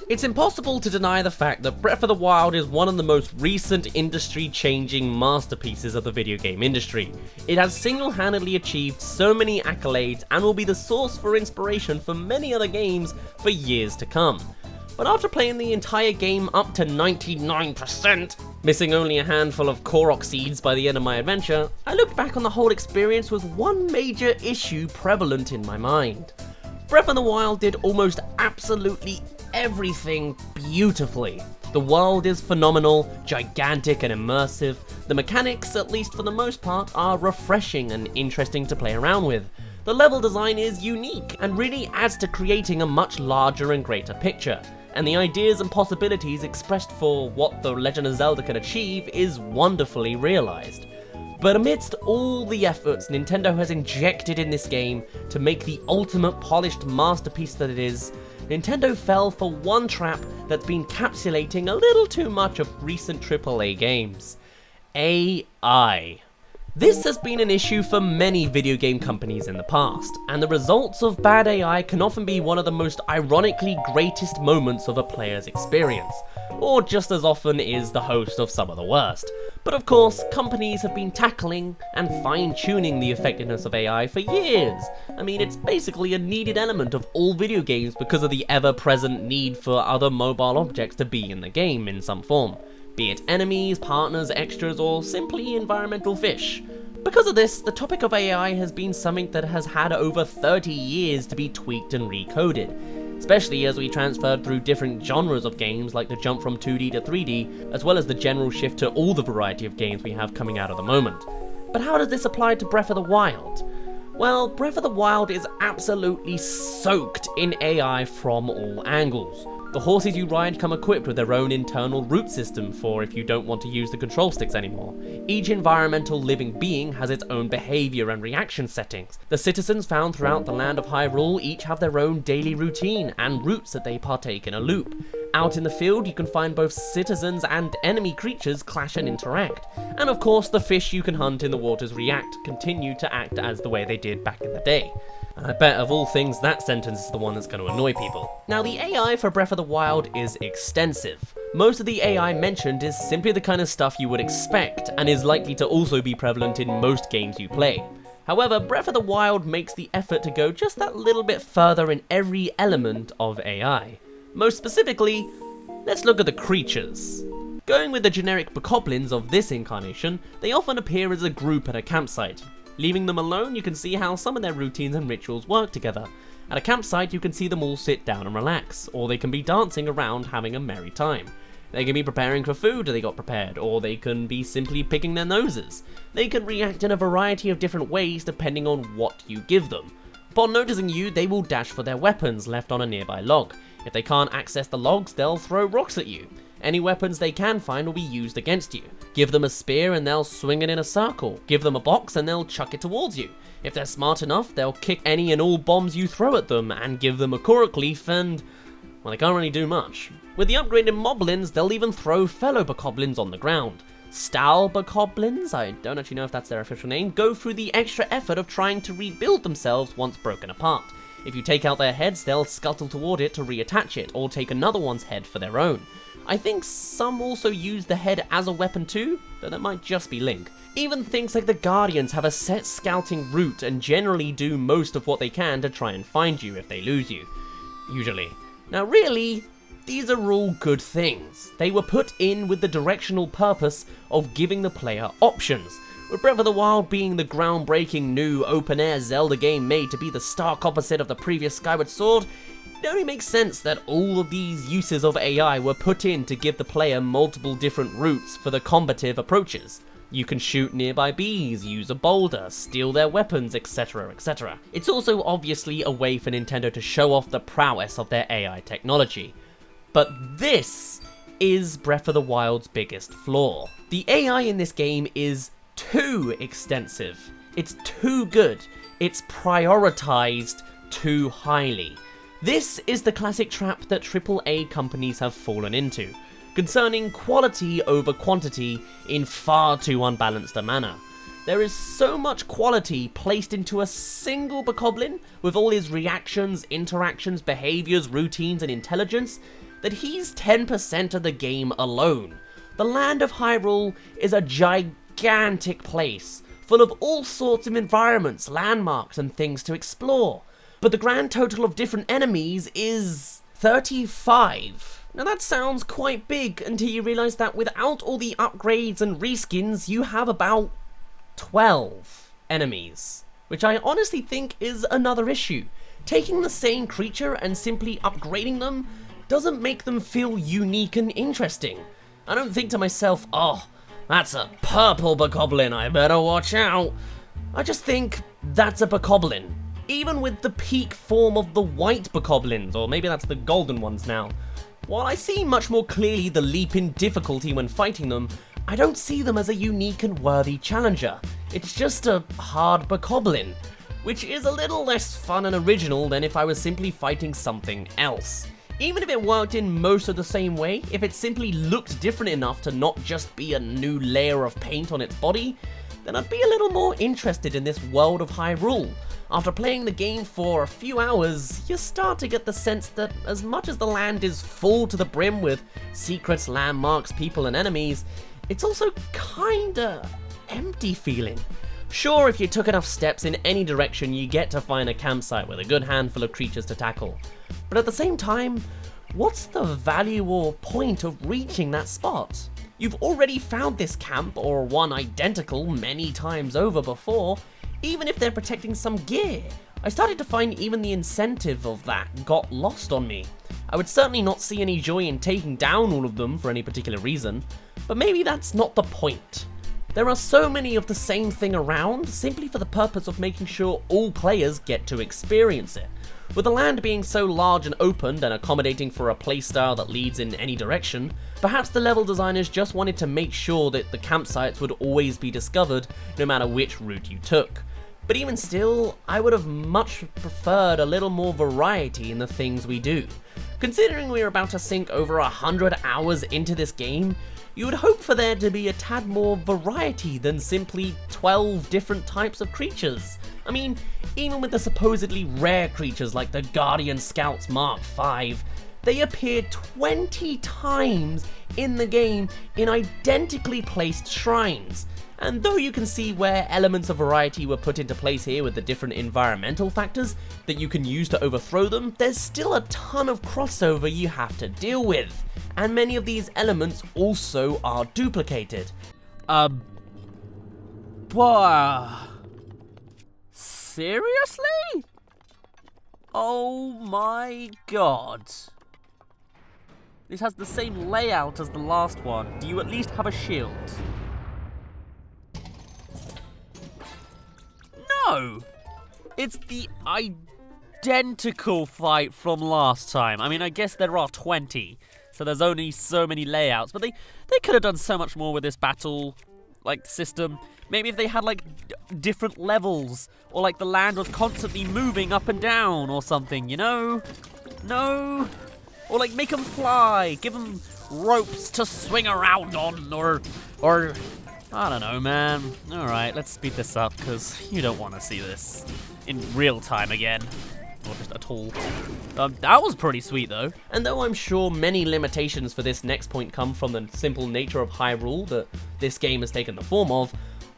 It's impossible to deny the fact that Breath of the Wild is one of the most recent industry-changing masterpieces of the video game industry. It has single-handedly achieved so many accolades and will be the source for inspiration for many other games for years to come. But after playing the entire game up to 99%, missing only a handful of Korok seeds by the end of my adventure, I looked back on the whole experience with one major issue prevalent in my mind. Breath of the Wild did almost absolutely everything beautifully. The world is phenomenal, gigantic and immersive. The mechanics, at least for the most part, are refreshing and interesting to play around with. The level design is unique and really adds to creating a much larger and greater picture. And the ideas and possibilities expressed for what the Legend of Zelda can achieve is wonderfully realized. But amidst all the efforts Nintendo has injected in this game to make the ultimate polished masterpiece that it is, Nintendo fell for one trap that's been encapsulating a little too much of recent AAA games: AI. This has been an issue for many video game companies in the past, and the results of bad AI can often be one of the most ironically greatest moments of a player's experience, or just as often is the host of some of the worst. But of course, companies have been tackling and fine-tuning the effectiveness of AI for years. I mean, it's basically a needed element of all video games because of the ever-present need for other mobile objects to be in the game in some form, be it enemies, partners, extras, or simply environmental fish. Because of this, the topic of AI has been something that has had over 30 years to be tweaked and recoded, especially as we transferred through different genres of games like the jump from 2D to 3D, as well as the general shift to all the variety of games we have coming out at the moment. But how does this apply to Breath of the Wild? Well, Breath of the Wild is absolutely soaked in AI from all angles. The horses you ride come equipped with their own internal route system for if you don't want to use the control sticks anymore. Each environmental living being has its own behavior and reaction settings. The citizens found throughout the land of Hyrule each have their own daily routine and routes that they partake in a loop. Out in the field, you can find both citizens and enemy creatures clash and interact. And of course, the fish you can hunt in the waters continue to act as the way they did back in the day. I bet of all things that sentence is the one that's going to annoy people. Now, the AI for Breath of the Wild is extensive. Most of the AI mentioned is simply the kind of stuff you would expect, and is likely to also be prevalent in most games you play. However, Breath of the Wild makes the effort to go just that little bit further in every element of AI. Most specifically, let's look at the creatures. Going with the generic bokoblins of this incarnation, they often appear as a group at a campsite. Leaving them alone, you can see how some of their routines and rituals work together. At a campsite, you can see them all sit down and relax, or they can be dancing around having a merry time. They can be preparing for food they got prepared, or they can be simply picking their noses. They can react in a variety of different ways depending on what you give them. Upon noticing you, they will dash for their weapons left on a nearby log. If they can't access the logs, they'll throw rocks at you. Any weapons they can find will be used against you. Give them a spear and they'll swing it in a circle. Give them a box and they'll chuck it towards you. If they're smart enough, they'll kick any and all bombs you throw at them and give them a Korok leaf and, well, they can't really do much. With the upgraded moblins, they'll even throw fellow bokoblins on the ground. Stal bokoblins, I don't actually know if that's their official name, go through the extra effort of trying to rebuild themselves once broken apart. If you take out their heads, they'll scuttle toward it to reattach it, or take another one's head for their own. I think some also use the head as a weapon too, though that might just be Link. Even things like the Guardians have a set scouting route and generally do most of what they can to try and find you if they lose you. Usually. Now really, these are all good things. They were put in with the directional purpose of giving the player options. With Breath of the Wild being the groundbreaking new open-air Zelda game made to be the stark opposite of the previous Skyward Sword, it only makes sense that all of these uses of AI were put in to give the player multiple different routes for the combative approaches. You can shoot nearby bees, use a boulder, steal their weapons, etc, etc. It's also obviously a way for Nintendo to show off the prowess of their AI technology. But this is Breath of the Wild's biggest flaw. The AI in this game is too extensive. It's too good. It's prioritized too highly. This is the classic trap that AAA companies have fallen into, concerning quality over quantity in far too unbalanced a manner. There is so much quality placed into a single bokoblin with all his reactions, interactions, behaviors, routines, and intelligence, that he's 10% of the game alone. The land of Hyrule is a gigantic place, full of all sorts of environments, landmarks, and things to explore. But the grand total of different enemies is 35. Now that sounds quite big until you realise that without all the upgrades and reskins, you have about 12 enemies, which I honestly think is another issue. Taking the same creature and simply upgrading them doesn't make them feel unique and interesting. I don't think to myself, oh, that's a purple bokoblin, I better watch out. I just think, that's a bokoblin. Even with the peak form of the white bokoblins, or maybe that's the golden ones now. While I see much more clearly the leap in difficulty when fighting them, I don't see them as a unique and worthy challenger. It's just a hard bokoblin, which is a little less fun and original than if I was simply fighting something else. Even if it worked in most of the same way, if it simply looked different enough to not just be a new layer of paint on its body, then I'd be a little more interested in this world of Hyrule. After playing the game for a few hours, you start to get the sense that as much as the land is full to the brim with secrets, landmarks, people and enemies, it's also kinda empty feeling. Sure, if you took enough steps in any direction, you get to find a campsite with a good handful of creatures to tackle. But at the same time, what's the value or point of reaching that spot? You've already found this camp, or one identical, many times over before, even if they're protecting some gear. I started to find even the incentive of that got lost on me. I would certainly not see any joy in taking down all of them for any particular reason, but maybe that's not the point. There are so many of the same thing around, simply for the purpose of making sure all players get to experience it. With the land being so large and open and accommodating for a playstyle that leads in any direction, perhaps the level designers just wanted to make sure that the campsites would always be discovered no matter which route you took. But even still, I would have much preferred a little more variety in the things we do. Considering we're about to sink over 100 hours into this game, you would hope for there to be a tad more variety than simply 12 different types of creatures. I mean, even with the supposedly rare creatures like the Guardian Scouts Mark V, they appear 20 times in the game in identically placed shrines. And though you can see where elements of variety were put into place here with the different environmental factors that you can use to overthrow them, there's still a ton of crossover you have to deal with. And many of these elements also are duplicated. Seriously? Oh my god. This has the same layout as the last one. Do you at least have a shield? No! It's the identical fight from last time. I mean, I guess there are 20, so there's only so many layouts, but they could have done so much more with this battle, like, system. Maybe if they had, like, different levels, or, like, the land was constantly moving up and down or something, you know? No? Or, like, make them fly, give them ropes to swing around on, or I don't know, man. Alright, let's speed this up, because you don't want to see this in real time again. Or just at all. That was pretty sweet, though. And though I'm sure many limitations for this next point come from the simple nature of Hyrule that this game has taken the form of,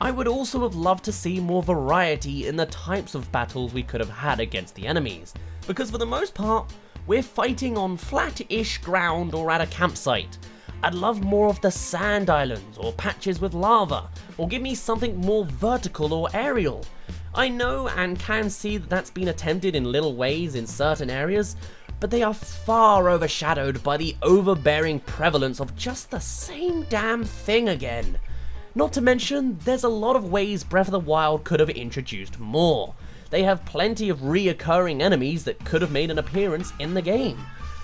I would also have loved to see more variety in the types of battles we could have had against the enemies. Because for the most part, we're fighting on flat-ish ground or at a campsite. I'd love more of the sand islands, or patches with lava, or give me something more vertical or aerial. I know and can see that that's been attempted in little ways in certain areas, but they are far overshadowed by the overbearing prevalence of just the same damn thing again. Not to mention, there's a lot of ways Breath of the Wild could have introduced more. They have plenty of reoccurring enemies that could have made an appearance in the game.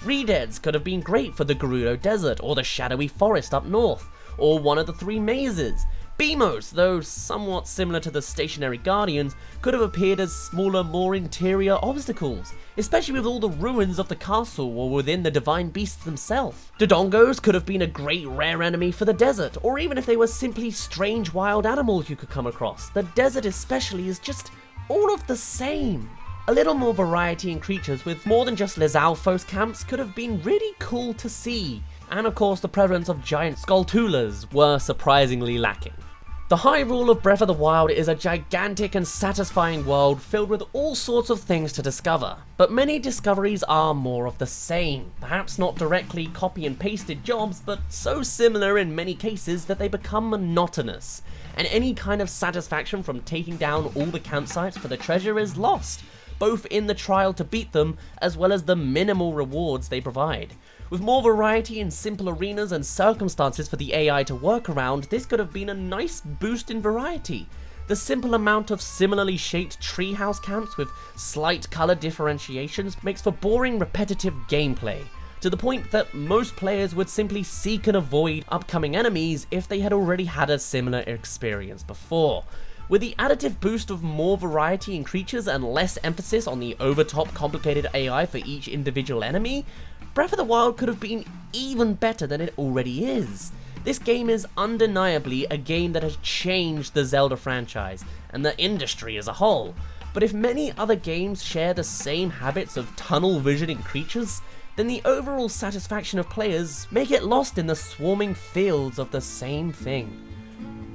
Redeads could have been great for the Gerudo Desert, or the Shadowy Forest up north, or one of the 3 mazes. Beamos, though somewhat similar to the stationary Guardians, could have appeared as smaller, more interior obstacles, especially with all the ruins of the castle or within the Divine Beasts themselves. Dodongos could have been a great rare enemy for the desert, or even if they were simply strange wild animals you could come across. The desert especially is just all of the same. A little more variety in creatures with more than just Lizalfos camps could have been really cool to see, and of course the prevalence of giant Skulltulas were surprisingly lacking. The Hyrule of Breath of the Wild is a gigantic and satisfying world filled with all sorts of things to discover, but many discoveries are more of the same, perhaps not directly copy and pasted jobs, but so similar in many cases that they become monotonous, and any kind of satisfaction from taking down all the campsites for the treasure is lost, both in the trial to beat them as well as the minimal rewards they provide. With more variety in simple arenas and circumstances for the AI to work around, this could have been a nice boost in variety. The simple amount of similarly shaped treehouse camps with slight colour differentiations makes for boring, repetitive gameplay, to the point that most players would simply seek and avoid upcoming enemies if they had already had a similar experience before. With the additive boost of more variety in creatures and less emphasis on the over-top complicated AI for each individual enemy, Breath of the Wild could have been even better than it already is. This game is undeniably a game that has changed the Zelda franchise, and the industry as a whole. But if many other games share the same habits of tunnel vision in creatures, then the overall satisfaction of players may get lost in the swarming fields of the same thing.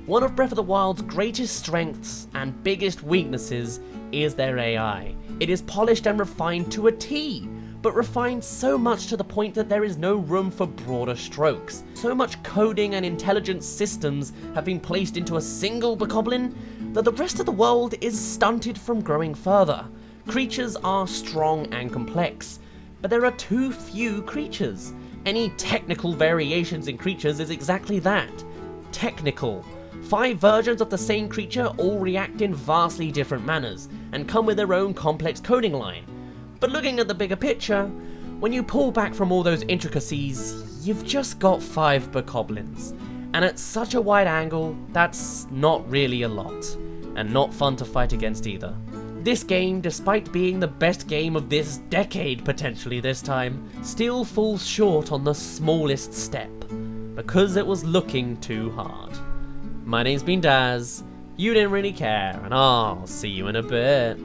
One of Breath of the Wild's greatest strengths and biggest weaknesses is their AI. It is polished and refined to a T, but refined so much to the point that there is no room for broader strokes. So much coding and intelligent systems have been placed into a single bokoblin that the rest of the world is stunted from growing further. Creatures are strong and complex, but there are too few creatures. Any technical variations in creatures is exactly that, technical. 5 versions of the same creature all react in vastly different manners, and come with their own complex coding line. But looking at the bigger picture, when you pull back from all those intricacies, you've just got 5 bokoblins. And at such a wide angle, that's not really a lot, and not fun to fight against either. This game, despite being the best game of this decade potentially this time, still falls short on the smallest step, because it was looking too hard. My name's been Daz, you didn't really care, and I'll see you in a bit.